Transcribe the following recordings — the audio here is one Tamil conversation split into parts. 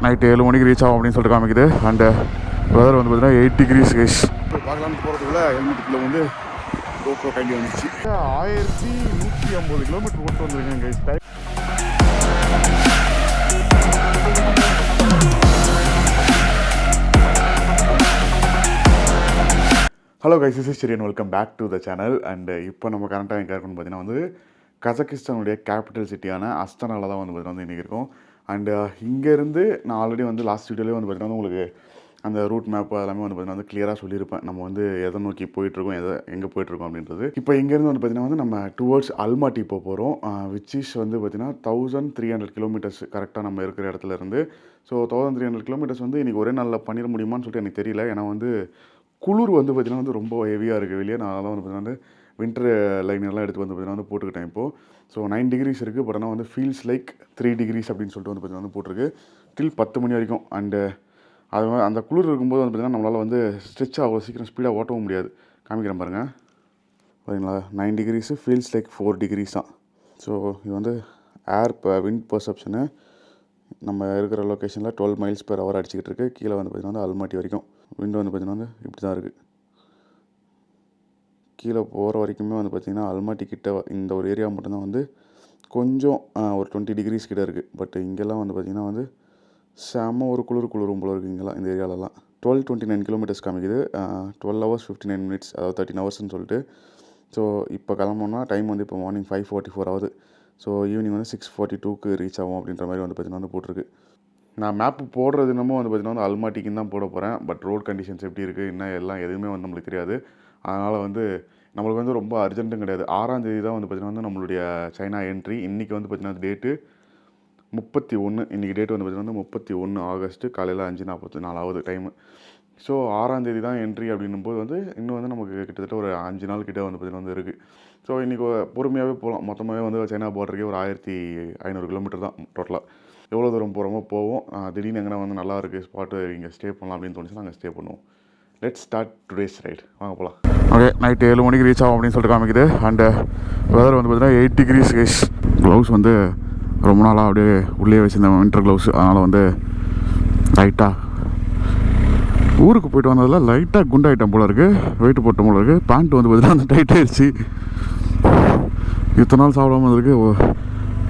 நைட்டு 7 மணிக்கு ரீச் ஆகும் அப்படின்னு சொல்லிட்டு காமிக்குது. அண்டு வெதர் வந்து பார்த்தீங்கன்னா 8 degrees கைஸ். பார்க்கலான்னு போகிறதுக்குள்ள ஹெல்மெட்டுக்குள்ளே வந்து கோப்ரோ கைண்டி வந்துச்சு. 1150 கிலோமீட்டர் ஓட்டு வந்துருக்கேன் guys. Hello guys, this is Cherian. Welcome back to the channel. And இப்போ நம்ம கரண்ட்டாக எங்கே இருக்குன்னு பார்த்தீங்கன்னா வந்து கஜகிஸ்தானுடைய கேபிட்டல் சிட்டியான அஸ்தானாவில் தான் வந்து பார்த்தீங்கன்னா இன்றைக்கி இருக்கும். அண்டு இங்கேருந்து நான் ஆல்ரெடி வந்து லாஸ்ட் வீடியோலேயே வந்து பார்த்தீங்கன்னா உங்களுக்கு அந்த ரூட் மேப் எல்லாமே வந்து பார்த்தீங்கன்னா வந்து கிளியராக சொல்லியிருப்பேன். நம்ம வந்து எதை நோக்கி போயிட்டுருக்கோம், எங்கே போயிட்டுருக்கோம் அப்படின்றது. இப்போ இங்கேருந்து வந்து பார்த்தீங்கன்னா வந்து நம்ம டுவர்ட்ஸ் அல்மாட்டி போக போகிறோம். விச் இஸ் வந்து பார்த்தீங்கன்னா 1300 கிலோமீட்டர்ஸ் கரெக்டாக நம்ம இருக்கிற இடத்துல இருந்து. ஸோ 1300 கிலோமீட்டர்ஸ் வந்து இன்றைக்கி ஒரே நாளில் பண்ணிட முடியுமான்னு சொல்லிட்டு எனக்கு தெரியல. ஏன்னா வந்து குளிர் வந்து பார்த்திங்கன்னா வந்து ரொம்ப ஹெவியாக இருக்குது வெளியே. நான் அதெல்லாம் வந்து பார்த்திங்கன்னா வந்து வின்டர் லைனெல்லாம் எடுத்து வந்து பார்த்திங்கன்னா வந்து போட்டுக்கிட்டேன் இப்போது. ஸோ 9 degrees இருக்குது. பட் ஆனால் வந்து ஃபீல்ஸ் லைக் 3 degrees அப்படின்னு சொல்லிட்டு வந்து பார்த்திங்கன்னா வந்து போட்டிருக்கு டில் 10 மணி வரைக்கும். அண்டு அது அந்த குளிர் இருக்கும்போது வந்து பார்த்திங்கன்னா நம்மளால் வந்து ஸ்ட்ரெச் அவ்வளோ சீக்கிரம் ஸ்பீடாக ஓட்டவும் முடியாது. காமிக்கிறேன் பாருங்கள், சரிங்களா? 9 degrees ஃபீல்ஸ் லைக் 4 degrees தான். ஸோ இது வந்து விண்ட் பர்செப்ஷனு நம்ம இருக்கிற லொக்கேஷனில் 12 miles per hour அடிச்சிக்கிட்டு இருக்குது. கீழே வந்து பார்த்திங்கன்னா வந்து அல்மாட்டி வரைக்கும் விண்டு வந்து பார்த்திங்கன்னா வந்து இப்படி தான் இருக்குது. கீழே போகிற வரைக்குமே வந்து பார்த்திங்கன்னா அல்மாட்டி கிட்ட இந்த ஒரு ஏரியா மட்டும்தான் வந்து கொஞ்சம் ஒரு 20 degrees கிட்ட இருக்குது. பட் இங்கெல்லாம் வந்து பார்த்திங்கன்னா வந்து செம்ம ஒரு குளிரும் போல இருக்குது இங்கெல்லாம். இந்த ஏரியாலலாம் 1229 kilometers காமிக்குது. 12 hours 59 minutes, அதாவது 13 hoursன்னு சொல்லிட்டு. ஸோ இப்போ கிளம்புனா டைம் வந்து இப்போ மார்னிங் 5:44 ஆகுது. ஸோ ஈவினிங் வந்து 6:42க்கு ரீச் ஆகும் அப்படின்ற மாதிரி வந்து பார்த்திங்கன்னா வந்து போட்டிருக்கு. நான் மேப்பு போடுறது என்னமோ வந்து பார்த்திங்கன்னா வந்து அல்மாட்டிக்குன்னு தான் போட போகிறேன். பட் ரோட் கண்டிஷன்ஸ் எப்படி இருக்குது என்ன எல்லாம் எதுவுமே வந்து நம்மளுக்கு தெரியாது. அதனால் வந்து நம்மளுக்கு வந்து ரொம்ப அர்ஜென்ட்டும் கிடையாது. 6ஆம் தேதி தான் வந்து பார்த்திங்கன்னா வந்து நம்மளுடைய சைனா என்ட்ரி. இன்றைக்கி வந்து பார்த்திங்கன்னா டேட்டு 31. இன்றைக்கி டேட் வந்து பார்த்திங்கன்னா வந்து 31 ஆகஸ்ட்டு காலையில் 5:44 ஆகுது டைமு. ஸோ 6ஆம் தேதி தான் என்ட்ரி அப்படின்னும்போது வந்து இன்னும் வந்து நமக்கு கிட்டத்தட்ட ஒரு 5 நாள் கிட்டே வந்து பார்த்திங்கன்னா வந்து இருக்குது. ஸோ இன்றைக்கி பொறுமையாகவே போகலாம். மொத்தமாகவே வந்து சைனா பார்டருக்கே ஒரு 1500 கிலோமீட்டர் தான் டோட்டலாக. எவ்வளோ தூரம் போகிறோமோ போவோம். திடீர்னு எங்கன்னா வந்து நல்லா இருக்குது ஸ்பாட்டு, இங்கே ஸ்டே பண்ணலாம் அப்படின்னு தோணுச்சுன்னா நாங்கள் ஸ்டே பண்ணுவோம். Let's start today's right. வாங்க போகலாம். ஓகே, நைட்டு 7 மணிக்கு ரீச் ஆகும் அப்படின்னு சொல்லிட்டு காமிக்குது. அண்டு வெதர் வந்து பார்த்தீங்கன்னா 8 degrees கைஸ். க்ளவுஸ் வந்து ரொம்ப நாளாக அப்படியே உள்ளே வச்சுருந்தேன், வின்டர் க்ளவுஸ். அதனால் வந்து லைட்டாக ஊருக்கு போய்ட்டு வந்ததில் லைட்டாக குண்டாயிட்டம் போல் இருக்குது, வெயிட் போட்ட போல் இருக்குது. பேண்ட் வந்து பார்த்தீங்கன்னா அந்த டைட் ஆகிடுச்சு. இத்தனை நாள் சாப்பிடாம இருக்கு.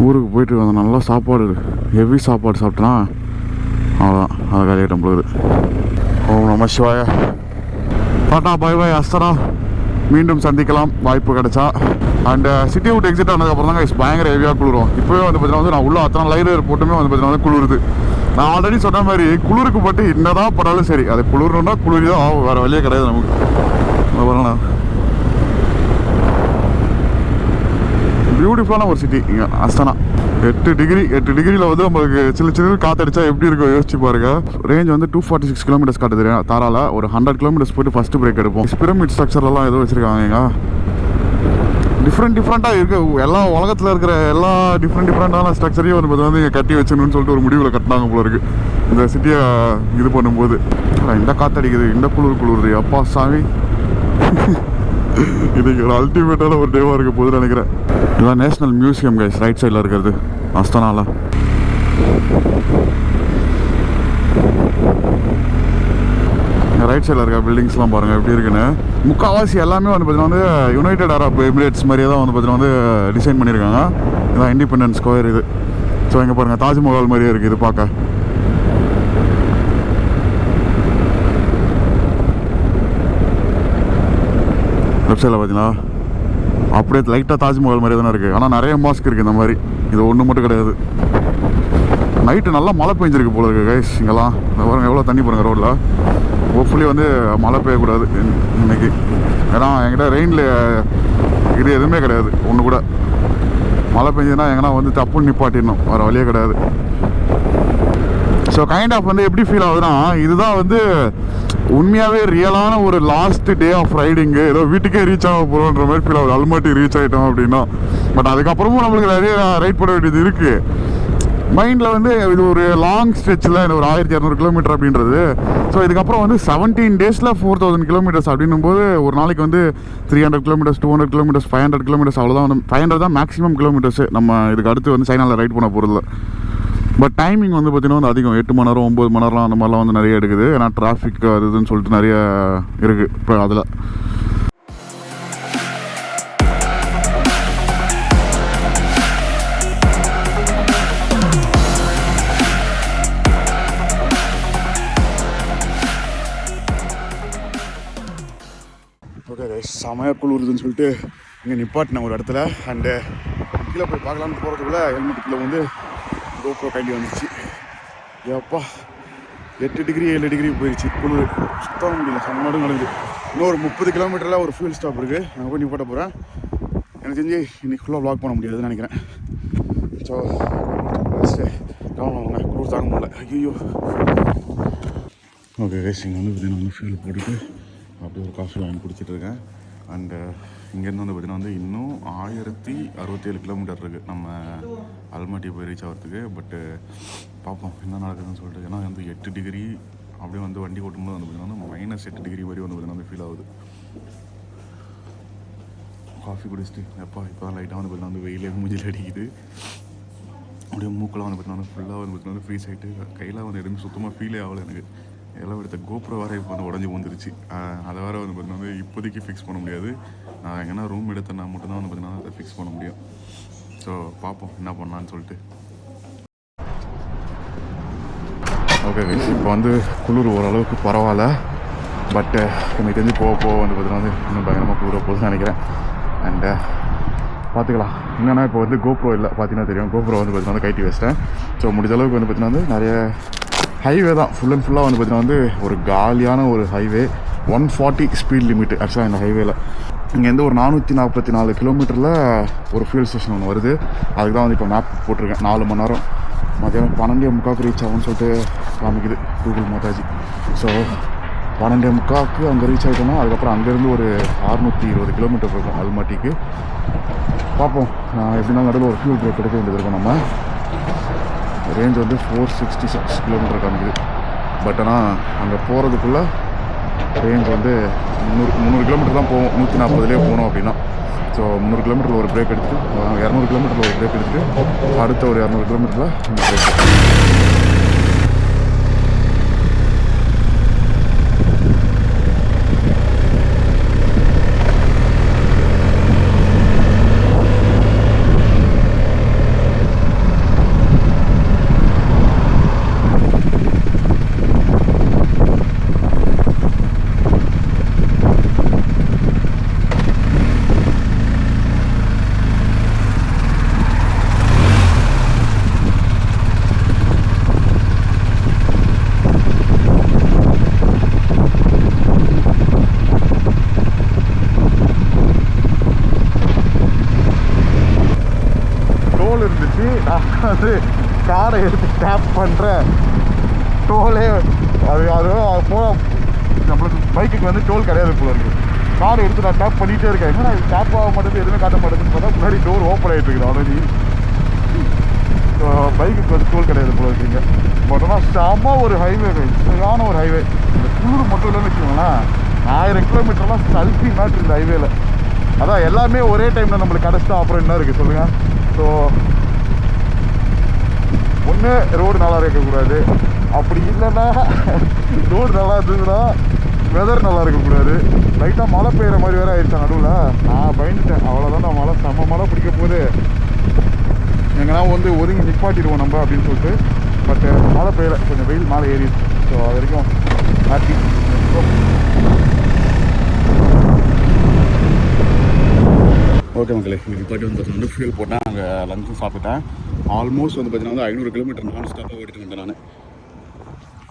ஊருக்கு போயிட்டு வந்த நல்லா சாப்பாடு, ஹெவி சாப்பாடு சாப்பிட்டேன்னா அவ்வளோதான், அதை காலியாகிட்டம் போகுது. ஓம் நம சிவாய. Tata bye bye Astana. மீண்டும் சந்திக்கலாம் வாய்ப்பு கிடைச்சா. அண்ட் சிட்டி விட்டு எக்ஸிட் ஆனதுக்கப்புறம் தான் பயங்கர ஹெவியாக குளிரும். இப்போவே வந்து பார்த்தீங்கன்னா வந்து நான் உள்ள அத்தனை லைனர் போட்டுமே வந்து பார்த்தீங்கன்னா குளிருது. நான் ஆல்ரெடி சொன்ன மாதிரி குளிருக்கு பட்டு என்னதான் படாலும் சரி, அது குளிரணுன்னா குளிர் தான் ஆகும், வேறு வழியே கிடையாது நமக்கு. வரலாம். பியூட்டிஃபுல்லான ஒரு சிட்டி இங்கே அஸ்தானா. 8 டிகிரியில் வந்து நம்மளுக்கு சின்ன காற்றடிச்சா எப்படி இருக்கும் யோசிச்சு பாருங்க. ரேஞ்ச் வந்து 246 kilometers காட்டுது தாரால. ஒரு 100 kilometers போய்ட்டு ஃபஸ்ட்டு பிரேக் எடுப்போம். பிரமிட் ஸ்ட்ரக்சர்லாம் ஏதோ வச்சுருக்காங்க. டிஃப்ரெண்ட்டாக இருக்குது. எல்லா உலகத்தில் இருக்கிற எல்லா டிஃப்ரெண்டான ஸ்ட்ரக்சரையும் வந்து இங்கே கட்டி வச்சணும்னு சொல்லிட்டு ஒரு முடிவில் கட்டினாங்க போல இருக்குது இந்த சிட்டியை இது பண்ணும்போது. இந்த காற்றடிக்குது, இந்த குளிர் அப்பா சாமி. இதுக்கு ஒரு அல்டிமேட்டான ஒரு டேவாக இருக்க போகுதுன்னு நினைக்கிறேன். இதுதான் நேஷ்னல் மியூசியம் கைஸ், ரைட் சைடில் இருக்கிறது அஸ்தானால. ரைட் சைடில் இருக்க பில்டிங்ஸ்லாம் பாருங்கள் எப்படி இருக்குன்னு. முக்கால்வாசி எல்லாமே வந்து பார்த்தீங்கன்னா வந்து யுனைடெட் அரப் எமிரேட்ஸ் மாதிரியே தான் வந்து பார்த்தீங்கன்னா வந்து டிசைன் பண்ணியிருக்காங்க. இதுதான் இண்டிபெண்டன்ஸ் ஸ்கொயர் இது. ஸோ இங்கே பாருங்கள், தாஜ்மஹால் மாதிரியே இருக்குது இது பார்க்க. லெஃப்ட் சைடில் பார்த்தீங்கன்னா அப்படியே லைட்டாக தாஜ்மஹால் மாதிரி தானே இருக்குது. ஆனால் நிறைய மாஸ்க் இருக்குது இந்த மாதிரி. இது ஒன்று மட்டும் கிடையாது. நைட்டு நல்லா மழை பெஞ்சிருக்கு போல இருக்குது கைஸ் இங்கெல்லாம். பாருங்கள் எவ்வளோ தண்ணி பாருங்கள் ரோட்டில். ஹோப்ஃபுல்லி வந்து மழை பெய்யக்கூடாது இன்னைக்கு. ஏன்னா என்கிட்ட ரெயினில் இது எதுவுமே கிடையாது. ஒன்று கூட மழை பெஞ்சதுன்னா எங்கன்னா வந்து தப்புன்னு நிப்பாட்டிடணும், வேறு வழியே கிடையாது. ஸோ கைண்ட் ஆஃப் வந்து எப்படி ஃபீல் ஆகுதுன்னா, இதுதான் வந்து உண்மையாகவே ரியலான ஒரு லாஸ்ட் டே ஆஃப் ரைடிங்கு. ஏதோ வீட்டுக்கே ரீச் ஆக போகிறோன்ற மாதிரி ஃபீல் ஆகுது. அல்மாட்டி ரீச் ஆகிட்டோம் அப்படின்னா. பட் அதுக்கப்புறமும் நம்மளுக்கு நிறைய ரைட் பண்ண வேண்டியது இருக்குது. மைண்டில் வந்து இது ஒரு லாங் ஸ்ட்ரெச்சில் ஒரு 1200 கிலோமீட்டர் அப்படின்றது. ஸோ இதுக்கப்புறம் வந்து 17 days 4000 kilometers அப்படின்னும் போது ஒரு நாளைக்கு வந்து 300 kilometers, 200 kilometers, 500 kilometers அவ்வளோதான். வந்து 500 தான் மேக்ஸிமம் கிலோமீட்டர்ஸு நம்ம இதுக்கு அடுத்து வந்து சைனாவில் ரைட் பண்ண போகிறதில்ல. பட் டைமிங் வந்து பார்த்திங்கன்னா வந்து அதிகம் 8 மணி நேரம் 9 மணி நேரம் அந்த மாதிரிலாம் வந்து நிறைய எடுக்குது. ஏன்னா டிராஃபிக் அது இதுன்னு சொல்லிட்டு நிறைய இருக்குது இப்போ அதில். ஓகே செமையாக குளிருதுன்னு சொல்லிட்டு இங்கே நிப்பாட்டினேன் ஒரு இடத்துல. அண்டு கீழே போய் பார்க்கலான்னு போகிறதுக்குள்ள ஹெல்மெட்டுக்குள்ளே வந்து GoPro கைண்டி வந்துச்சு. ஏப்பா 8 டிகிரி 7 டிகிரி போயிடுச்சு. குளிர் சுத்தம் முடியல, செம்மடும் நடக்குது. இன்னும் ஒரு 30 கிலோமீட்டரில் ஒரு ஃபியூல் ஸ்டாப் இருக்குது, அங்கே போய் நிப்பாட்ட போகிறேன். எனக்கு தெரிஞ்சு இன்றைக்கி ஃபுல்லாக வ்ளாக் பண்ண முடியாதுன்னு நினைக்கிறேன். ஸோ கிளம்புவாங்க, குளிர் தாங்க முடியல. ஐயோ. ஓகே கைஸ், இங்கே வந்து பார்த்தீங்கன்னா வந்து ஃபியூல் போட்டுட்டு அப்படியே ஒரு காஃபி வாங்கி குடிச்சிட்ருக்கேன். அண்டு இங்கேருந்து வந்து பார்த்திங்கன்னா வந்து இன்னும் 1067 கிலோமீட்டர் இருக்குது நம்ம அல்மாட்டி போய் ரீச் ஆகிறதுக்கு. பட்டு பார்ப்போம் என்ன நடக்குதுன்னு சொல்லிட்டு. ஏன்னா வந்து 8 டிகிரி அப்படியே வந்து வண்டி ஓட்டும்போது வந்து பார்த்திங்கன்னா வந்து -8 டிகிரி வரை வந்து பார்த்திங்கன்னா வந்து ஃபீல் ஆகுது. காஃபி குடிச்சிட்டு எப்பா இப்போ தான் லைட்டாக வந்து பார்த்திங்கன்னா வந்து வெயிலே மூஞ்சில் அடிக்குது. அப்படியே மூக்கெல்லாம் வந்து பார்த்திங்கன்னா ஃபுல்லாக வந்து பார்த்திங்கன்னா வந்து ஃப்ரீஸ் ஆகிட்டு கையில் வந்து எதுவுமே சுத்தமாக ஃபீலே ஆகலை எனக்கு. எல்லாம் எடுத்த GoPro வேறு இப்போ வந்து உடஞ்சி வந்துருச்சு. அதை வேறு வந்து பார்த்திங்கன்னா வந்து இப்போதைக்கு ஃபிக்ஸ் பண்ண முடியாது. நான் எங்கன்னா ரூம் எடுத்தேன்னா மட்டும்தான் வந்து பார்த்திங்கன்னா அதை ஃபிக்ஸ் பண்ண முடியும். ஸோ பார்ப்போம் என்ன பண்ணலான்னு சொல்லிட்டு. ஓகே கைஸ், இப்போ வந்து குளிர் ஓரளவுக்கு பரவாயில்ல. பட்டு எனக்கு தெரிஞ்சு போக போக வந்து பார்த்திங்கன்னா வந்து இன்னும் பயங்கரமாக குளிர போகுதுன்னு நினைக்கிறேன். அண்டு பார்த்துக்கலாம். என்னென்னா இப்போ வந்து GoPro இல்லை, பார்த்தீங்கன்னா தெரியும். GoPro வந்து பார்த்திங்கன்னா வந்து கைட்டி வச்சிட்டேன். ஸோ முடிஞ்ச அளவுக்கு வந்து பார்த்திங்கன்னா வந்து நிறைய ஹைவே தான் ஃபுல் அண்ட் ஃபுல்லாக வந்து பார்த்திங்கன்னா வந்து ஒரு காலியான ஒரு ஹைவே. 140 ஸ்பீட் லிமிட் ஆக்சுவலாக இந்த ஹைவேல. இங்கேருந்து ஒரு 444 கிலோமீட்டரில் ஒரு ஃபியூல் ஸ்டேஷன் ஒன்று வருது. அதுக்கு தான் வந்து இப்போ மேப் போட்டிருக்கேன். 4 மணி நேரம் மதியானம் 12:45 ரீச் ஆகும்னு சொல்லிட்டு காமிக்குது கூகுள் மாதாஜி. ஸோ 12:45 அங்கே ரீச் ஆகிட்டோம்னா அதுக்கப்புறம் அங்கேருந்து ஒரு 620 கிலோமீட்டர் இருக்கும் அல்மாட்டிக்கு. பார்ப்போம் எப்படின்னா நடுவில் ஒரு ஃபியூல் பிரேக் எடுக்க வேண்டியது இருக்கும். நம்ம ரேஞ்ச் வந்து 466 கிலோமீட்டர் காமிக்குது. பட் ஆனால் அங்கே போகிறதுக்குள்ளே ரேஞ்ச் வந்து 300 கிலோமீட்டர் தான் போகும். 140லேயே போகணும் அப்படின்னா. ஸோ 300 கிலோமீட்டரில் ஒரு பிரேக் எடுத்துட்டு 200 கிலோமீட்டரில் ஒரு பிரேக் எடுத்துகிட்டு அடுத்த ஒரு 200 கிலோமீட்டரில் இந்த பிரேக். வந்து காரை எடுத்து டேப் பண்ணுறேன். டோலே அது போல நம்மளுக்கு பைக்குக்கு வந்து டோல் கிடையாது போல இருக்குது. காரை எடுத்து நான் டேப் பண்ணிகிட்டே இருக்கேன். ஏன்னா டேப் ஆக மாட்டேது, எதுவுமே காட்ட மாட்டேதுன்னு பார்த்தா முன்னாடி டோர் ஓப்பன் ஆகிட்டு இருக்குது ஆல்ரெடி. பைக்குக்கு வந்து டோல் கிடையாது போல இருக்குங்க. பட் ஆனால் செம்ம ஒரு ஹைவே, சரியான ஒரு ஹைவே. இந்த குளிர் மட்டும் இல்லைன்னு வச்சுக்கோங்களேன், 1000 கிலோமீட்டர்லாம் சல்ஃபி மேட்ரு இந்த ஹைவேல. அதான் எல்லாமே ஒரே டைமில் நம்மளுக்கு கிடச்சிட்டா அப்புறம் என்ன இருக்குது சொல்லுங்கள். ஸோ ஒன்று ரோடு நல்லா இருக்கக்கூடாது, அப்படி இல்லைன்னா ரோடு நல்லா இருந்ததுன்னா வெதர் நல்லா இருக்கக்கூடாது. லைட்டாக மழை பெய்கிற மாதிரி வேறு ஆயிடுச்சா நடுவில். நான் பயந்துட்டேன், அவ்வளோதான், நான் மழை செம்ம மழை பிடிக்க போகுது, எங்கன்னா வந்து ஒதுங்கி நிப்பாட்டிடுவோம் நம்ம அப்படின்னு சொல்லிட்டு. பட் மழை பெய்யலை, கொஞ்சம் வெயில் மேலே ஏறிடுச்சு. ஸோ அது வரைக்கும் ஹாப்பி. ஓகே மக்களே, இங்கே நிப்பாட்டி வந்து பார்த்தீங்கன்னா ஃபியூல் போட்டேன். அங்கே லஞ்சும் சாப்பிட்டேன். ஆல்மோஸ்ட் வந்து பார்த்தீங்கன்னா வந்து 500 கிலோமீட்டர் நான் ஸ்டாப்பாக ஓடிட்டு வந்தேன் நான்.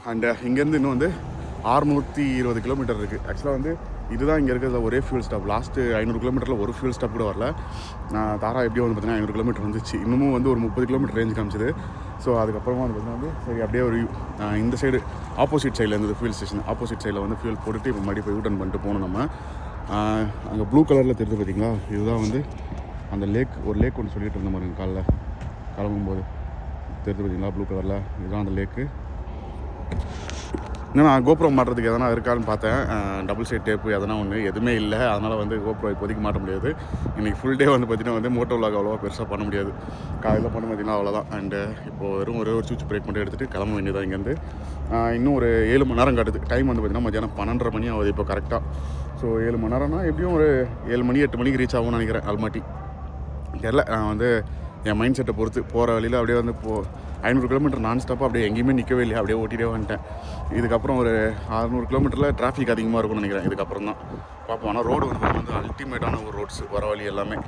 அண்டு இங்கேருந்து இன்னும் வந்து 620 கிலோமீட்டர் இருக்குது. ஆக்சுவலாக வந்து இதுதான் இங்கே இருக்கிறது ஒரே ஃபியூல் ஸ்டாப். லாஸ்ட்டு 500 கிலோமீட்டரில் ஒரு ஃபியூல் ஸ்டாப் கூட வரல. நான் தாரா எப்படியோ வந்து பார்த்தீங்கன்னா 500 கிலோமீட்டர் வந்துச்சு. இன்னமும் வந்து ஒரு 30 கிலோமீட்டர் ரேஞ்ச் காமிச்சிது. ஸோ அதுக்கப்புறமா வந்து பார்த்தீங்கன்னா வந்து சரி அப்படியே ஒரு இந்த சைடு ஆப்போசிட் சைடில் இருந்தது ஃபியூல் ஸ்டேஷன். ஆப்போசிட் சைடில் வந்து ஃபியூல் போட்டுட்டு இப்போ மறுபடியும் போய் யூட்டன் பண்ணிட்டு போகணும் நம்ம. அங்கே ப்ளூ கலரில் தெரிஞ்சு பார்த்தீங்களா, இதுதான் வந்து அந்த லேக். ஒரு லேக் ஒன்று சொல்லிட்டு இருந்த மாதிரி காலைல கிளம்பும்போது தெரிஞ்சு பார்த்தீங்களா ப்ளூ கலரில், இதுதான் அந்த லேக்கு. ஏன்னா கோப்ரோ மாட்டுறதுக்கு எதனா இருக்கான்னு பார்த்தேன். டபுள் சைட் டேப்பு எதனா ஒன்று எதுவுமே இல்லை. அதனால் வந்து கோப்ரோ இப்போதைக்கு மாட்ட முடியாது. இன்றைக்கி ஃபுல் டே வந்து பார்த்திங்கன்னா வந்து மோட்டோ விலாக் அவ்வளோவா பெருசாக பண்ண முடியாது. காலையில் பண்ண பார்த்திங்கன்னா அவ்வளோதான். அண்டு இப்போது வெறும் ஒரே ஒரு சுவிட்ச் பிரேக் மட்டும் எடுத்துகிட்டு கிளம்ப வேண்டியதான் இங்கேருந்து. இன்னும் ஒரு 7 மணி நேரம் காட்டுது. டைம் வந்து பார்த்திங்கன்னா மத்தியானம் 12:30 மணி ஆகுது இப்போ கரெக்டாக. ஸோ 7 மணி நேரம்னா எப்படியும் ஒரு 7 மணி 8 மணிக்கு ரீச் ஆகும்னு நினைக்கிறேன் அல்மாட்டி. தெரில, நான் வந்து என் மைண்ட் செட்டை பொறுத்து போகிற வழியில் அப்படியே வந்து 500 கிலோமீட்டர் நான் ஸ்டாப்பாக அப்படியே எங்கேயுமே நிற்கவே இல்லை, அப்படியே ஓட்டிகிட்டே வந்துட்டேன். இதுக்கப்புறம் ஒரு 600 கிலோமீட்டரில் டிராஃபிக் அதிகமாக இருக்கும்னு நினைக்கிறேன். இதுக்கப்புறம் தான் பார்ப்போம். ஆனால் ரோடு வந்து அல்டிமேட்டான ஒரு ரோட்ஸ் வர வழி எல்லாமே.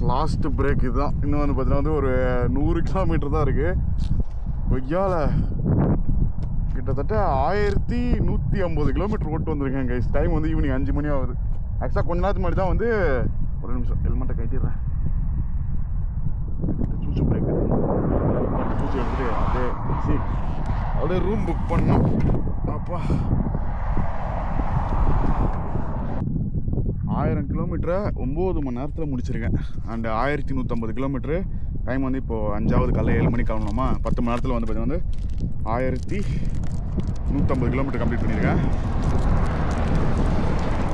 லாஸ்ட்டு பிரேக் இதுதான். இன்னும் வந்து பார்த்தீங்கன்னா வந்து ஒரு 100 கிலோமீட்டர் தான் இருக்குது. கொய்யால கிட்டத்தட்ட 1150 கிலோமீட்டர் ஓட்டு வந்திருக்கேன் கைஸ். டைம் வந்து ஈவினிங் 5 மணி ஆகுது. ஆக்சுவலாக கொஞ்ச நேரத்துக்கு முன்னாடி தான் வந்து ஒரு நிமிஷம் ஹெல்மெட்டை கட்டிடுறேன். சூச்சு பிரேக் சூச்சு எடுத்துகிட்டு அப்படியே ரூம் புக் பண்ணோம். அப்பா 1000 கிலோமீட்டரை 9 மணி நேரத்தில் முடிச்சிருக்கேன். And 1150 kilometre. டைம் வந்து இப்போது 5ஆவது காலையில் 7 மணிக்கு கிளம்பணுமா. 10 மணி நேரத்தில் வந்து பார்த்தீங்கன்னா வந்து 1150 கிலோமீட்டர் கம்ப்ளீட் பண்ணியிருக்கேன்.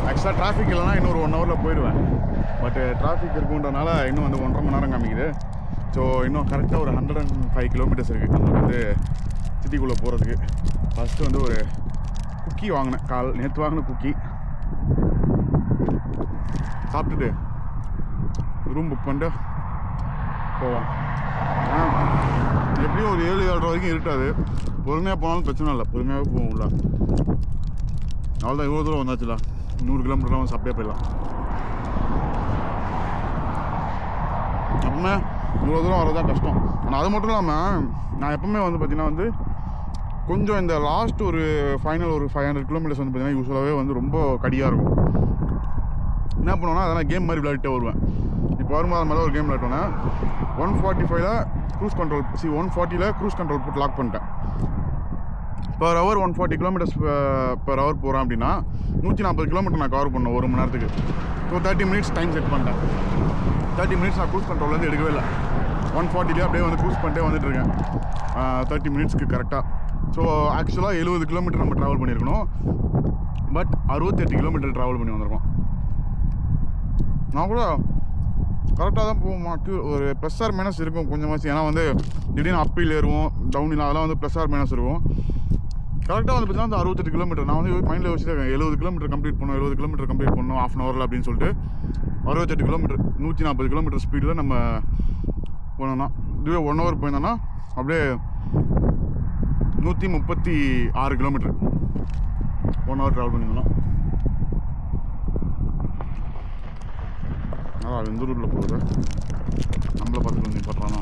ஆக்சுவலாக டிராஃபிக் இல்லைனா இன்னும் ஒரு 1 ஹவரில் போயிடுவேன். பட்டு டிராஃபிக் இருக்குன்றனால இன்னும் வந்து 1.5 மணி நேரம் காமிக்குது. ஸோ இன்னும் கரெக்டாக ஒரு 105 கிலோமீட்டர்ஸ் இருக்குது நம்மளுக்கு வந்து சிட்டிக்குள்ளே போகிறதுக்கு. ஃபஸ்ட்டு வந்து ஒரு குக்கி வாங்கினேன். நேற்று வாங்கின குக்கி சாப்பிட்டுட்டு ரூம் புக் பண்ணிட்டு போவோம். எப்படியும் ஒரு 7-7:30 வரைக்கும் இருக்காது. பொறுமையாக போனாலும் பிரச்சனை இல்லை, பொறுமையாகவே போவோம்ல. அவ்வளோதான், இவ்வளோ தூரம் வந்தாச்சுல. 100 கிலோமீட்டர்லாம் வந்து சாப்பிட்டே போயிடலாம். எப்பவுமே இவ்வளோ தூரம் வரதான் கஷ்டம். ஆனால் அது மட்டும் இல்லாமல் நான் எப்பவுமே வந்து பார்த்திங்கன்னா வந்து கொஞ்சம் இந்த லாஸ்ட் ஒரு ஃபைனல் ஒரு 500 கிலோமீட்டர்ஸ் வந்து பார்த்திங்கன்னா யூஸ்வலாகவே வந்து ரொம்ப கடியாக இருக்கும். என்ன பண்ணுவேன்னா அதெல்லாம் கேம் மாதிரி விளையாடிட்டே வருவேன். இப்போ வரும்போது அது மாதிரி ஒரு கேம் விளையாட்டோன்னே 145 க்ரூஸ் கண்ட்ரோல் 140 க்ரூஸ் கண்ட்ரோல் போட்டு லாக் பண்ணிட்டேன். Per hour 140 kilometres per hour போகிறேன் அப்படின்னா 140 கிலோமீட்டர் நான் கவர் பண்ணேன் 1 மணி நேரத்துக்கு. ஸோ 30 மினிட்ஸ் டைம் செட் பண்ணிட்டேன். 30 மினிட்ஸ் நான் க்ரூஸ் கண்ட்ரோல்லேருந்து எடுக்கவே இல்லை. 140 அப்படியே வந்து க்ரூஸ் பண்ணிட்டே வந்துட்டுருக்கேன் 30 மினிட்ஸ்க்கு கரெக்டாக. ஸோ ஆக்சுவலாக 70 கிலோமீட்டர் நம்ம ட்ராவல் பண்ணியிருக்கணும். பட் 68 கிலோமீட்டர் ட்ராவல் பண்ணி வந்திருக்கோம். நான் கூட கரெக்டாக தான் போவோம். ஒரு ப்ளஸ் ஆர் மைனஸ் இருக்கும் கொஞ்சமாச்சு. ஏன்னா வந்து திடீர்னு அப்பில் ஏறுவோம், டவுனில், அதெல்லாம் வந்து ப்ளஸ் ஆர் மைனஸ் இருக்கும். கரெக்டாக வந்து பார்த்தீங்கன்னா அந்த 68 கிலோமீட்டர் நான் வந்து மைண்டில் வச்சுருக்கேன். 70 கிலோமீட்டர் கம்ப்ளீட் பண்ணணும், 70 கிலோமீட்டர் கம்ப்ளீட் பண்ணணும் 1/2 ஹவரில் அப்படின்னு சொல்லிட்டு 68 கிலோமீட்டர் 140 கிலோமீட்டர் ஸ்பீடில் நம்ம போனோம்னா, இதுவே 1 ஹவர் போயிருந்தோன்னா அப்படியே 136 கிலோமீட்டர் 1 ஹவர் ட்ராவல் பண்ணியிருந்தோம். அது எந்த ரூட்டில் போகுது, நம்மளை பார்த்துட்டு வந்து பட்டுறானா.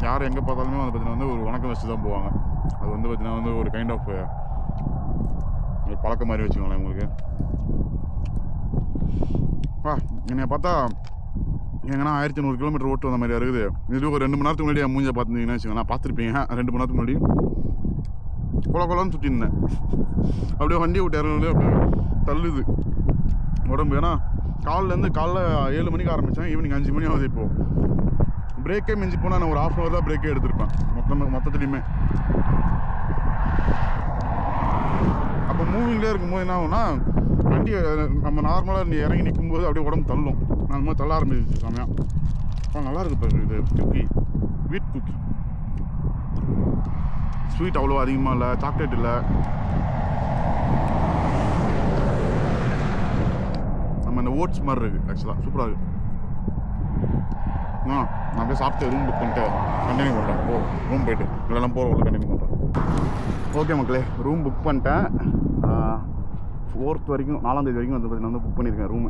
யார் எங்கே பார்த்தாலுமே வந்து பார்த்திங்கன்னா வந்து ஒரு வணக்கம் வச்சு தான் போவாங்க. அது வந்து பார்த்திங்கன்னா வந்து ஒரு கைண்ட் ஆஃப் ஒரு பழக்கம் மாதிரி வச்சுக்கோங்களேன் உங்களுக்கு. என்னை பார்த்தா எங்கன்னா 1100 கிலோமீட்டர் ஓட்டு வந்த மாதிரி இருக்குது. இது ஒரு 2 மணி நேரத்துக்கு முன்னாடி என் மூஞ்சை பார்த்துருந்தீங்கன்னா வச்சுக்கோங்களேன், பார்த்துருப்பீங்க. 2 மணி நேரத்துக்கு முன்னாடி கொலன்னு சுற்றிருந்தேன். அப்படியே வண்டியை விட்டு இறங்குறது அப்படியே தள்ளுது உடம்பு. ஏன்னா காலைல 7 மணிக்கு ஆரம்பித்தேன், ஈவினிங் 5 மணி ஆகுது. இப்போது பிரேக்கே மிஞ்சி போனால் நான் ஒரு ½ ஹவர் தான் பிரேக்கே எடுத்திருப்பேன் மொத்தத்துலேயுமே. அப்போ மூவிங்லேயே இருக்கும்போது என்ன ஆகும்னா, வண்டி நம்ம நார்மலாக இறங்கி நிற்கும்போது அப்படியே உடம்பு தள்ளும். அந்த மாதிரி தள்ள ஆரம்பிச்சு சமயம். நல்லாயிருக்கு இப்போ இது குக்கி, வீட் குக்கி. ஸ்வீட் அவ்வளோ அதிகமாக இல்லை, சாக்லேட் இல்லை. நம்ம இந்த ஓட்ஸ் மாதிரி இருக்குது. ஆக்சுவலாக சூப்பராக இருக்குது. நான் அப்படியே சாப்பிட்டு ரூம் புக் பண்ணிட்டு கண்டினியூ பண்ணுறேன். ரூம் போய்ட்டு இதெல்லாம் போகிற கண்டினியூ பண்ணுறேன். ஓகே மக்களே, ரூம் புக் பண்ணிட்டேன். 4th வரைக்கும் 4ஆம் தேதி வரைக்கும் வந்து பார்த்தீங்கன்னா புக் பண்ணியிருக்கேன் ரூமு.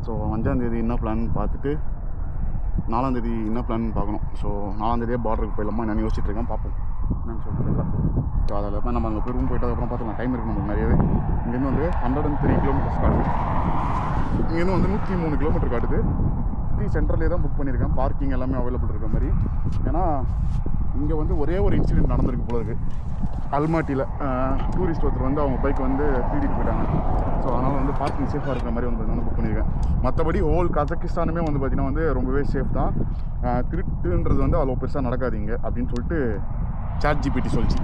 ஸோ 5ஆம் தேதி என்ன பிளான் பார்த்துட்டு 4ஆம் தேதி என்ன பிளான் பார்க்கணும். ஸோ 4ஆம் தேதியே பார்டருக்கு போயிடலாமா என்னென்னு யோசிச்சுட்ருக்கேன். பார்ப்போம் என்னன்னு சொல்லிட்டு தெரியல. ஸோ அதில் நம்ம அங்கே போய் ரூம் போய்ட்டு அதுக்கப்புறம் பார்த்துக்கலாம். டைம் இருக்குது நமக்கு நிறையவே. இங்கேருந்து வந்து 103 கிலோமீட்டர்ஸ் காட்டுது. இங்கேருந்து வந்து 103 கிலோமீட்டர் காட்டுது. சிட்டி சென்டர்லேயே தான் புக் பண்ணியிருக்கேன். பார்க்கிங் எல்லாமே அவைலபிள் இருக்க மாதிரி. ஏன்னா இங்கே வந்து ஒரே ஒரு இன்சிடென்ட் நடந்திருக்கு போல இருக்குது. அல்மாட்டியில் டூரிஸ்ட் ஒருத்தர் வந்து அவங்க பைக் வந்து தூக்கிட்டு போயிட்டாங்க. ஸோ அதனால் வந்து பார்க்கிங் சேஃபாக இருக்கிற மாதிரி வந்து புக் பண்ணியிருக்கேன். மற்றபடி ஹோல் கசக்கிஸ்தானுமே வந்து பார்த்திங்கன்னா வந்து ரொம்பவே சேஃப் தான். திருட்டுன்றது வந்து அவ்வளோ பெருசாக நடக்காதீங்க அப்படின்னு சொல்லிட்டு ChatGPT சொல்லிச்சு.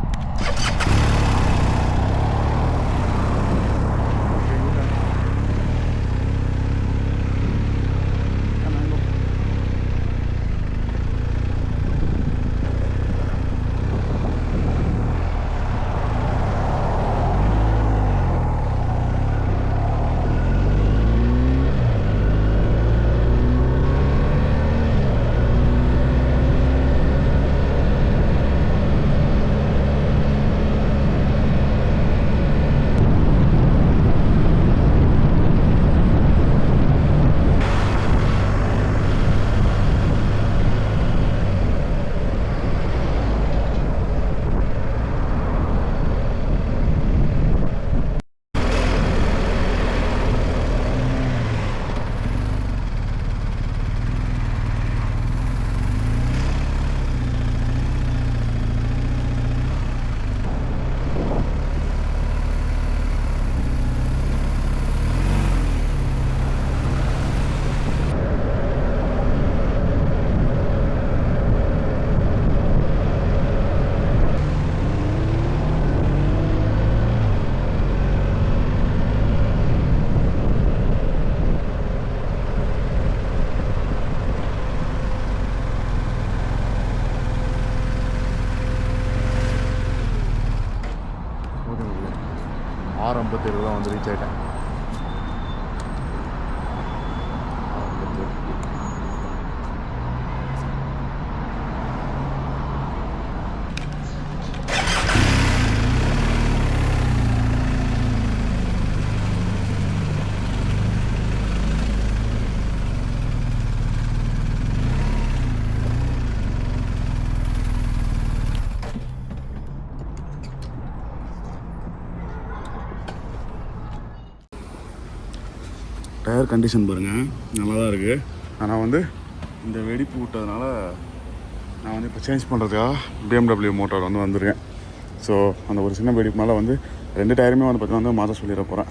தான் வந்து ரீச் ஆகிட்டேன். டயர் கண்டிஷன் பாருங்கள், நல்லா தான் இருக்குது. ஆனால் வந்து இந்த வெடிப்பு விட்டதுனால நான் வந்து இப்போ சேஞ்ச் பண்ணுறதுக்காக BMW மோட்டார் வந்து வந்திருக்கேன். ஸோ அந்த ஒரு சின்ன வெடிப்புனால வந்து 2 டயருமே வந்து பார்த்தீங்கன்னா வந்து மாற்ற சொல்லிட போகிறேன்.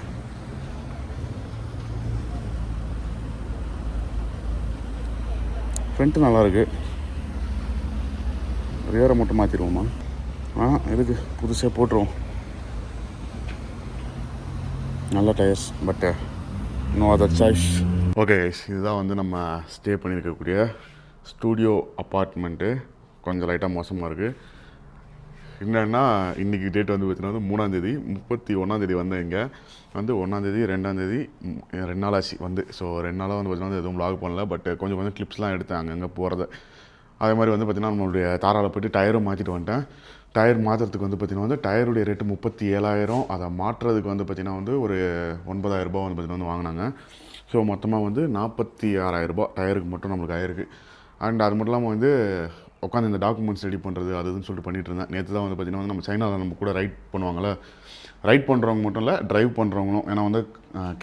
ஃப்ரண்ட்டு நல்லாயிருக்கு. ரியரை மட்டும் மாற்றிடுவோமா? எதுக்கு புதுசாக போட்டுருவோம். நல்ல tyres, but no other choice. Okay guys, இதுதான் வந்து நம்ம ஸ்டே பண்ணியிருக்கக்கூடிய ஸ்டூடியோ அப்பார்ட்மெண்ட்டு. கொஞ்சம் லைட்டாக மோசமாக இருக்குது. என்னென்னா இன்றைக்கி டேட் வந்து பார்த்தீங்கன்னா வந்து 3ஆம் தேதி, 31ஆம் தேதி வந்தேன். இங்கே வந்து 1ஆம் தேதி 2ஆம் தேதி 2 நாள் ஆச்சு வந்து. ஸோ 2 நாளாக வந்து பார்த்தீங்கன்னா எதுவும் vlog பண்ணல. பட் கொஞ்சம் கிளிப்ஸ்லாம் எடுத்தேன் அங்கங்கே போகிறத. அதே மாதிரி வந்து பார்த்திங்கன்னா நம்மளுடைய தாராவில் போய்ட்டு டயரும் மாற்றிட்டு வந்துட்டேன். டயர் மாற்றுறதுக்கு வந்து பார்த்திங்கன்னா வந்து டயருடைய ரேட்டு 37,000. அதை மாற்றுறதுக்கு வந்து பார்த்திங்கன்னா வந்து ஒரு 9,000 ரூபா வந்து பார்த்திங்கன்னா வந்து வாங்கினாங்க. ஸோ மொத்தமாக வந்து 46,000 ரூபா டயருக்கு மட்டும் நம்மளுக்கு ஆயிருக்கு. அண்ட் அது மட்டும் இல்லாமல் வந்து உட்காந்து இந்த டாக்குமெண்ட்ஸ் ரெடி பண்ணுறது அது இதுன்னு சொல்லிட்டு பண்ணிட்டு இருந்தேன். நேற்று தான் வந்து பார்த்திங்கன்னா வந்து நம்ம சைனாவில் நம்ம கூட ரைட் பண்ணுவாங்கள்ல, ரைட் பண்ணுறவங்க மட்டும் இல்லை ட்ரைவ் பண்ணுறவங்களும். ஏன்னா வந்து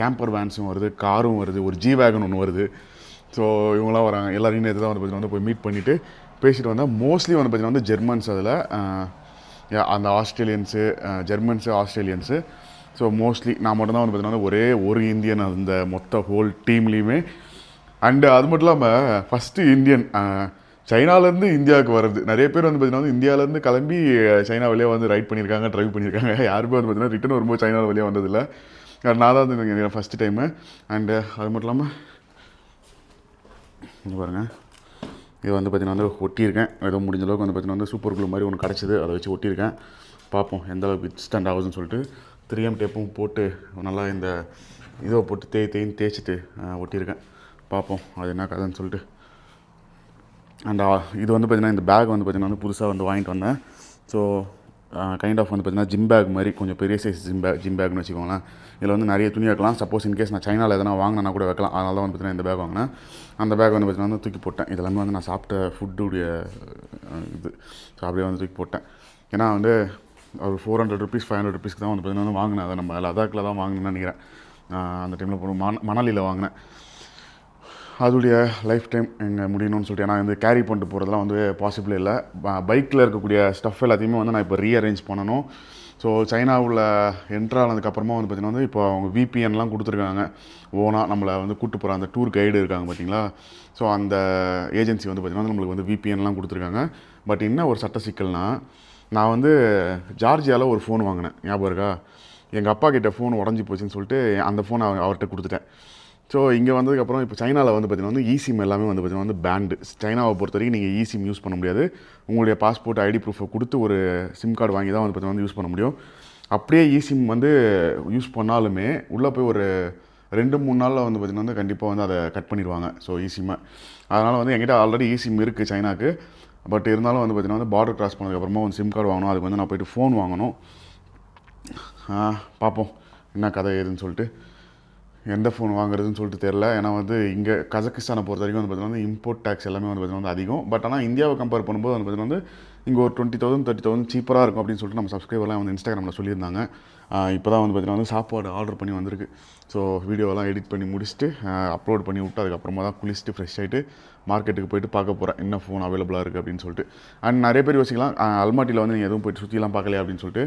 கேம்பர் வேன்ஸும் வருது, காரும் வருது, ஒரு ஜி வேகன் ஒன்று வருது. ஸோ இவங்களாம் வராங்க. எல்லாரையும் நேற்று தான் வந்து பார்த்திங்கன்னா வந்து போய் மீட் பண்ணிவிட்டு பேசிட்டு வந்தேன். மோஸ்ட்லி வந்து பார்த்திங்கன்னா வந்து ஜெர்மன்ஸ் அதில் அந்த ஆஸ்திரேலியன்ஸு, ஜெர்மன்ஸு, ஆஸ்திரேலியன்ஸு. ஸோ மோஸ்ட்லி நான் மட்டும்தான் வந்து பார்த்திங்கன்னா ஒரே ஒரு இந்தியன் அந்த மொத்த ஹோல் டீம்லேயுமே. அண்டு அது மட்டும் இல்லாமல் ஃபஸ்ட்டு இந்தியன் சைனாலேருந்து இந்தியாவுக்கு வருது. நிறைய பேர் வந்து பார்த்திங்கன்னா வந்து இந்தியாவிலேருந்து கிளம்பி சைனா வழியாக வந்து ரைட் பண்ணியிருக்காங்க, ட்ரைவ் பண்ணியிருக்காங்க. யாருமே வந்து பார்த்திங்கன்னா ரிட்டன் வரும்போது சைனா வழியாக வந்ததில்லை. நான் தான் வந்து ஃபஸ்ட்டு டைமு. அண்டு அது மட்டும் இல்லாமல் இங்கே பாருங்கள், இது வந்து பார்த்திங்கன்னா வந்து ஒட்டியிருக்கேன். ஏதோ முடிஞ்ச அளவுக்கு வந்து பார்த்திங்கன்னா வந்து சூப்பர் க்ளூ மாதிரி ஒன்று கிடச்சிது, அதை வச்சு ஒட்டியிருக்கேன். பார்ப்போம் எந்த அளவுக்கு ஸ்டாண்ட் ஆகுதுன்னு சொல்லிட்டு. 3M டேப்பும் போட்டு நல்லா இந்த இதை போட்டு தேய்ன்னு தேய்ச்சிட்டு ஒட்டியிருக்கேன். பார்ப்போம் அது என்ன கதைன்னு சொல்லிட்டு. அண்ட் இது வந்து பார்த்திங்கன்னா இந்த பேக் வந்து பார்த்திங்கன்னா வந்து புதுசாக வந்து வாங்கிட்டு வந்தேன். ஸோ கைண்ட் ஆஃப் வந்து பார்த்திங்கன்னா ஜிம் பேக் மாதிரி, கொஞ்சம் பெரிய சைஸ் ஜிம் பேக்னு வச்சுக்கோங்களேன். இதில் வந்து நிறைய துணி வைக்கலாம். சப்போஸ் இன்கேஸ் நான் சைனாவில் எதனா வாங்கினா கூட வைக்கலாம். அதனால தான் வந்து பார்த்திங்கன்னா இந்த பேக் வாங்கினேன். அந்த பேக் வந்து பார்த்திங்கன்னா வந்து தூக்கி போட்டேன். இதெல்லாமே வந்து நான் சாப்பிட்ட ஃபுட்டுடைய இது. ஸோ அப்படியே வந்து தூக்கி போட்டேன். ஏன்னா வந்து ஒரு 400 rupees 500 rupeesக்கு தான் வந்து பார்த்திங்கன்னா வாங்கினேன். அதை நம்ம லதாக்கில் தான் வாங்கினேன்னு நினைக்கிறேன். அந்த டைமில் போகணும் மணலியில் வாங்கினேன். அதோடைய லைஃப் டைம் எங்கே முடியணும்னு சொல்லிட்டு. ஏன்னா வந்து கேரி பண்ணிட்டு போகிறதுலாம் வந்து பாசிபிள் இல்லை. பைக்கில் இருக்கக்கூடிய ஸ்டஃப் எல்லாத்தையுமே வந்து நான் இப்போ ரீஅரேஞ்ச் பண்ணணும். ஸோ சைனாவில் என்ட்ரு ஆனதுக்கப்புறமா வந்து பார்த்திங்கன்னா வந்து இப்போ அவங்க விபிஎன்லாம் கொடுத்துருக்காங்க. ஓனாக நம்மளை வந்து கூப்பிட்டு போகிற அந்த டூர் கைடு இருக்காங்க பார்த்தீங்களா. ஸோ அந்த ஏஜென்சி வந்து பார்த்திங்கன்னா நம்மளுக்கு வந்து விபிஎன்லாம் கொடுத்துருக்காங்க. பட் என்ன ஒரு சட்ட சிக்கல்னால், நான் வந்து ஜார்ஜியாவில் ஒரு ஃபோன் வாங்கினேன், ஞாபகம் இருக்கா? எங்கள் அப்பா கிட்ட ஃபோன் உடஞ்சி போச்சுன்னு சொல்லிட்டு அந்த ஃபோனை அவர்கிட்ட கொடுத்துட்டேன். ஸோ இங்கே வந்ததுக்கப்புறம் இப்போ சைனாவில் வந்து பார்த்திங்கன்னா வந்து இசிம் எல்லாமே வந்து பார்த்திங்கன்னா வந்து பேண்டு. சைனாவை பொறுத்த வரைக்கும் நீங்கள் இசிம் யூஸ் பண்ண முடியாது. உங்களுடைய பாஸ்போர்ட் ஐடி ப்ரூஃபை கொடுத்து ஒரு சிம் கார்டு வாங்கி தான் வந்து பார்த்திங்கன்னா வந்து யூஸ் பண்ண முடியும். அப்படியே இசிம் வந்து யூஸ் பண்ணாலுமே உள்ளே போய் ஒரு 2-3 நாளில் வந்து பார்த்திங்கன்னா வந்து கண்டிப்பாக வந்து அதை கட் பண்ணிடுவாங்க. ஸோ இசிம்மை அதனால் வந்து என்கிட்ட ஆல்ரெடி இசிம் இருக்குது சைனாக்கு. பட் இருந்தாலும் வந்து பார்த்திங்கன்னா வந்து பார்டர் கிராஸ் பண்ணதுக்கப்புறமா வந்து சிம் கார்டு வாங்கணும். அதுக்கு வந்து நான் போய்ட்டு ஃபோன் வாங்கணும். பார்ப்போம் என்ன கதை ஏதுன்னு சொல்லிட்டு. எந்த ஃபோன் வாங்குறதுன்னு சொல்லிட்டு தெரில. ஏன்னா வந்து இங்கே கஜகிஸ்தானை பொறுத்த வரைக்கும் வந்து பார்த்திங்கன்னா வந்து இம்போர்ட் டேக்ஸ் எல்லாமே வந்து பார்த்திங்கன்னா வந்து அதிகம். பட் ஆனால் இந்தியாவை கம்பேர் பண்ணும்போது வந்து பார்த்திங்கன்னா வந்து இங்கே ஒரு 20,000 30,000 சீப்பராக இருக்கும் அப்படின்னு சொல்லிட்டு நம்ம சப்ஸ்கிரைபர்லாம் வந்து இன்ஸ்டாகிராமில் சொல்லியிருந்தாங்க. இப்போ தான் வந்து பார்த்திங்கன்னா வந்து சாப்பாடு ஆர்டர் பண்ணி வந்திருக்கு. ஸோ வீடியோலாம் எடிட் பண்ணி முடிச்சுட்டு அப்லோட் பண்ணி விட்டு அதுக்கப்புறமா தான் குளிச்சுட்டு ஃப்ரெஷ் ஆகிட்டு மார்க்கெட்டுக்கு போய்ட்டு பார்க்க போகிறேன் என்ன ஃபோன் அவைலபிளாக இருக்குது அப்படின்னு சொல்லிட்டு. அண்ட் நிறைய பேர் யோசிக்கலாம், அல்மாட்டியில் வந்து நீங்கள் எதுவும் போய்ட்டு சுற்றிலாம் பார்க்கலையா அப்படின்னு சொல்லிட்டு.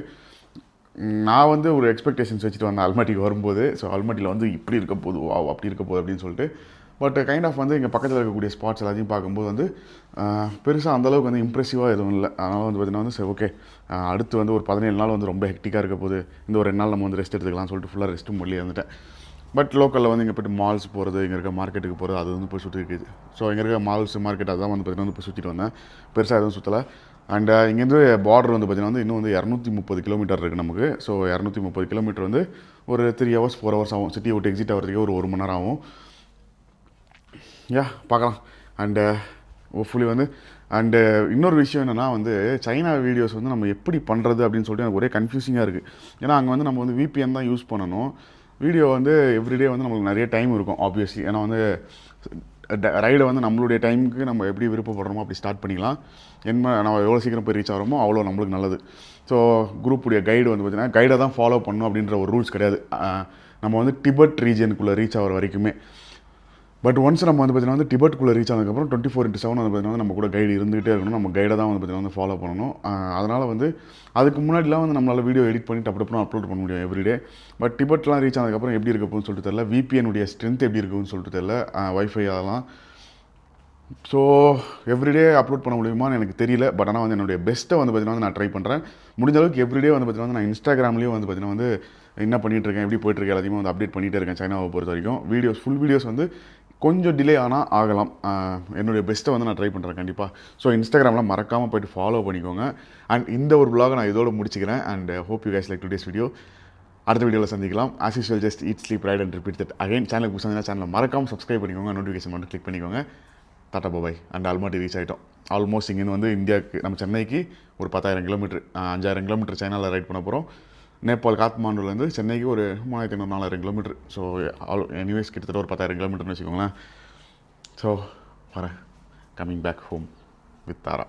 நான் வந்து ஒரு எக்ஸ்பெக்டேஷன்ஸ் வச்சுட்டு வந்தேன் அல்மாட்டிக்கு வரும்போது. ஸோ அல்மாட்டியில் வந்து இப்படி இருக்க போகுது, அப்படி இருக்க போகுது அப்படின்னு சொல்லிட்டு. பட் கைண்ட் ஆஃப் வந்து இங்கே பக்கத்தில் இருக்கக்கூடிய ஸ்பாட்ஸ் எல்லாத்தையும் பார்க்கும்போது வந்து பெருசாக அந்தளவுக்கு வந்து இம்ப்ரெசிவாக எதுவும் இல்லை. அதனால் வந்து பார்த்திங்கன்னா வந்து சரி ஓகே, அடுத்து வந்து ஒரு 17 நாள் வந்து ரொம்ப ஹெக்டிக்காக இருக்க போகுது, இந்த ஒரு 2 நாள் நம்ம வந்து ரெஸ்ட் எடுத்துக்கலாம்னு சொல்லிட்டு ஃபுல்லாக ரெஸ்ட்டும் பண்ணி வந்துட்டேன். பட் லோக்கலில் வந்து இங்கே போய்ட்டு மால்ஸ் போகிறது, இங்கே இருக்க மார்க்கெட்டுக்கு போகிறது, அது வந்து போய் சுற்றி இருக்குது. ஸோ இங்கே இருக்க மால்ஸ் மார்க்கெட் அதுதான் வந்து பார்த்திங்கன்னா வந்து போய் சுற்றிட்டு வந்தேன். பெருசாக எதுவும் சுற்றலை. அண்ட் இங்கேருந்து பார்டர் வந்து பார்த்திங்கன்னா வந்து இன்னும் வந்து 230 கிலோமீட்டர் இருக்குது நமக்கு. ஸோ 230 கிலோமீட்டர் வந்து ஒரு 3 hours 4 hours ஆகும். சிட்டியை விட்டு எக்ஸிட் ஆகிறதுக்கே ஒரு 1 மணி நேரம் ஆகும். பார்க்கலாம். அண்டு ஹோப்ஃபுல்லி வந்து அண்டு இன்னொரு விஷயம் என்னென்னா வந்து சைனா வீடியோஸ் வந்து நம்ம எப்படி பண்ணுறது அப்படின்னு சொல்லிட்டு எனக்கு ஒரே கன்ஃபியூசிங்காக இருக்குது. ஏன்னா அங்கே வந்து நம்ம வந்து விபிஎன் தான் யூஸ் பண்ணணும். வீடியோ வந்து எவ்ரிடே வந்து நம்மளுக்கு நிறைய டைம் இருக்கும் ஆப்வியஸ்லி. ஏன்னா வந்து ரைடை வந்து நம்மளுடைய டைமுக்கு நம்ம எப்படி விருப்பப்படுறோமோ அப்படி ஸ்டார்ட் பண்ணிக்கலாம். நம்ம எவ்வளோ சீக்கிரம் போய் ரீச் ஆகிறோமோ அவ்வளோ நம்மளுக்கு நல்லது. ஸோ குரூப்புடைய கைடு வந்து பார்த்திங்கன்னா கைடை தான் ஃபாலோ பண்ணணும் அப்படின்ற ஒரு ரூல்ஸ் கிடையாது. நம்ம வந்து டிபெட் ரீஜனுக்குள்ளே ரீச் ஆகிற வரைக்குமே. பட் ஒன்ஸ் நம்ம வந்து பார்த்திங்கன்னா வந்து டிபெட்டுக்குள்ளே ரீச் ஆனதுக்கப்புறம் 24/7 வந்து பார்த்திங்கன்னா நம்ம கூட கைடு இருந்துகிட்டே இருக்கணும். நம்ம கைடை தான் வந்து பார்த்திங்கன்னா வந்து ஃபாலோ பண்ணணும். அதனால் வந்து அதுக்கு முன்னாடிலாம் வந்து நம்மளால் வீடியோ எடிட் பண்ணிட்டு அப்புறம் அப்லோட் பண்ண முடியும் எவ்ரிடே. பட் டிபெட்லாம் ரீச் ஆனதுக்கப்புறம் எப்படி இருக்க போகுதுன்னு சொல்லிட்டு தெரியல. விபிஎனுடைய ஸ்ட்ரென்த் எப்படி இருக்குன்னு சொல்லிட்டு தெரியல. வைஃபை அதெல்லாம். ஸோ எவ்ரிடே அப்லோட் பண்ண முடியுமான்னு எனக்கு தெரியல. பட் ஆனால் வந்து என்னுடைய பெஸ்ட்டை வந்து பார்த்திங்கன்னா வந்து நான் ட்ரை பண்ணுறேன். முடிஞ்ச அளவுக்கு எவ்ரிடே வந்து பார்த்திங்கன்னா வந்து நான் இன்ஸ்டாகிராம்லேயும் வந்து பார்த்திங்கன்னா வந்து என்ன பண்ணிகிட்ருக்கேன், எப்படி போயிட்டுருக்கேன் எல்லாத்தையுமே வந்து அப்டேட் பண்ணிகிட்டே இருக்கேன். சைனாவை பொறுத்த வரைக்கும் ஃபுல் வீடியோஸ் வந்து கொஞ்சம் டிலே ஆனால் ஆகலாம். என்னுடைய பெஸ்ட்டை வந்து நான் ட்ரை பண்ணுறேன் கண்டிப்பாக. ஸோ இன்ஸ்டாகிராமில் மறக்காமல் போய்ட்டு ஃபாலோ பண்ணிக்கோங்க. அண்ட் இந்த ஒரு vlog நான் இதோடு முடிச்சுக்கிறேன். And hope you guys like today's video. அடுத்த வீடியோவில் சந்திக்கலாம். As usual just eat sleep right and repeat that again. சேனலுக்கு புதுசாக சேனலை மறக்காமல் சப்ஸ்கிரைப் பண்ணிக்கோங்க. நோட்டிஃபிகேஷன் மட்டும் கிளிக் பண்ணிக்கோங்க. Tata bye. And Almaty reach ஆகிட்டோம். ஆல்மோஸ்ட் இங்கேருந்து வந்து இந்தியாவுக்கு நம்ம சென்னைக்கு ஒரு 10,000 கிலோமீட்டர் 5,000 கிலோமீட்டர் சைனாவில் ரைட் பண்ண போகிறோம். நேபாள் காத்மாண்டுலேருந்து சென்னைக்கு ஒரு 3,500-4,000 கிலோமீட்டர். ஸோ எனிவேஸ் கிட்டத்தட்ட ஒரு 10,000 கிலோமீட்டர்னு வச்சுக்கோங்களேன். ஸோ வரேன். Coming back home with Tara.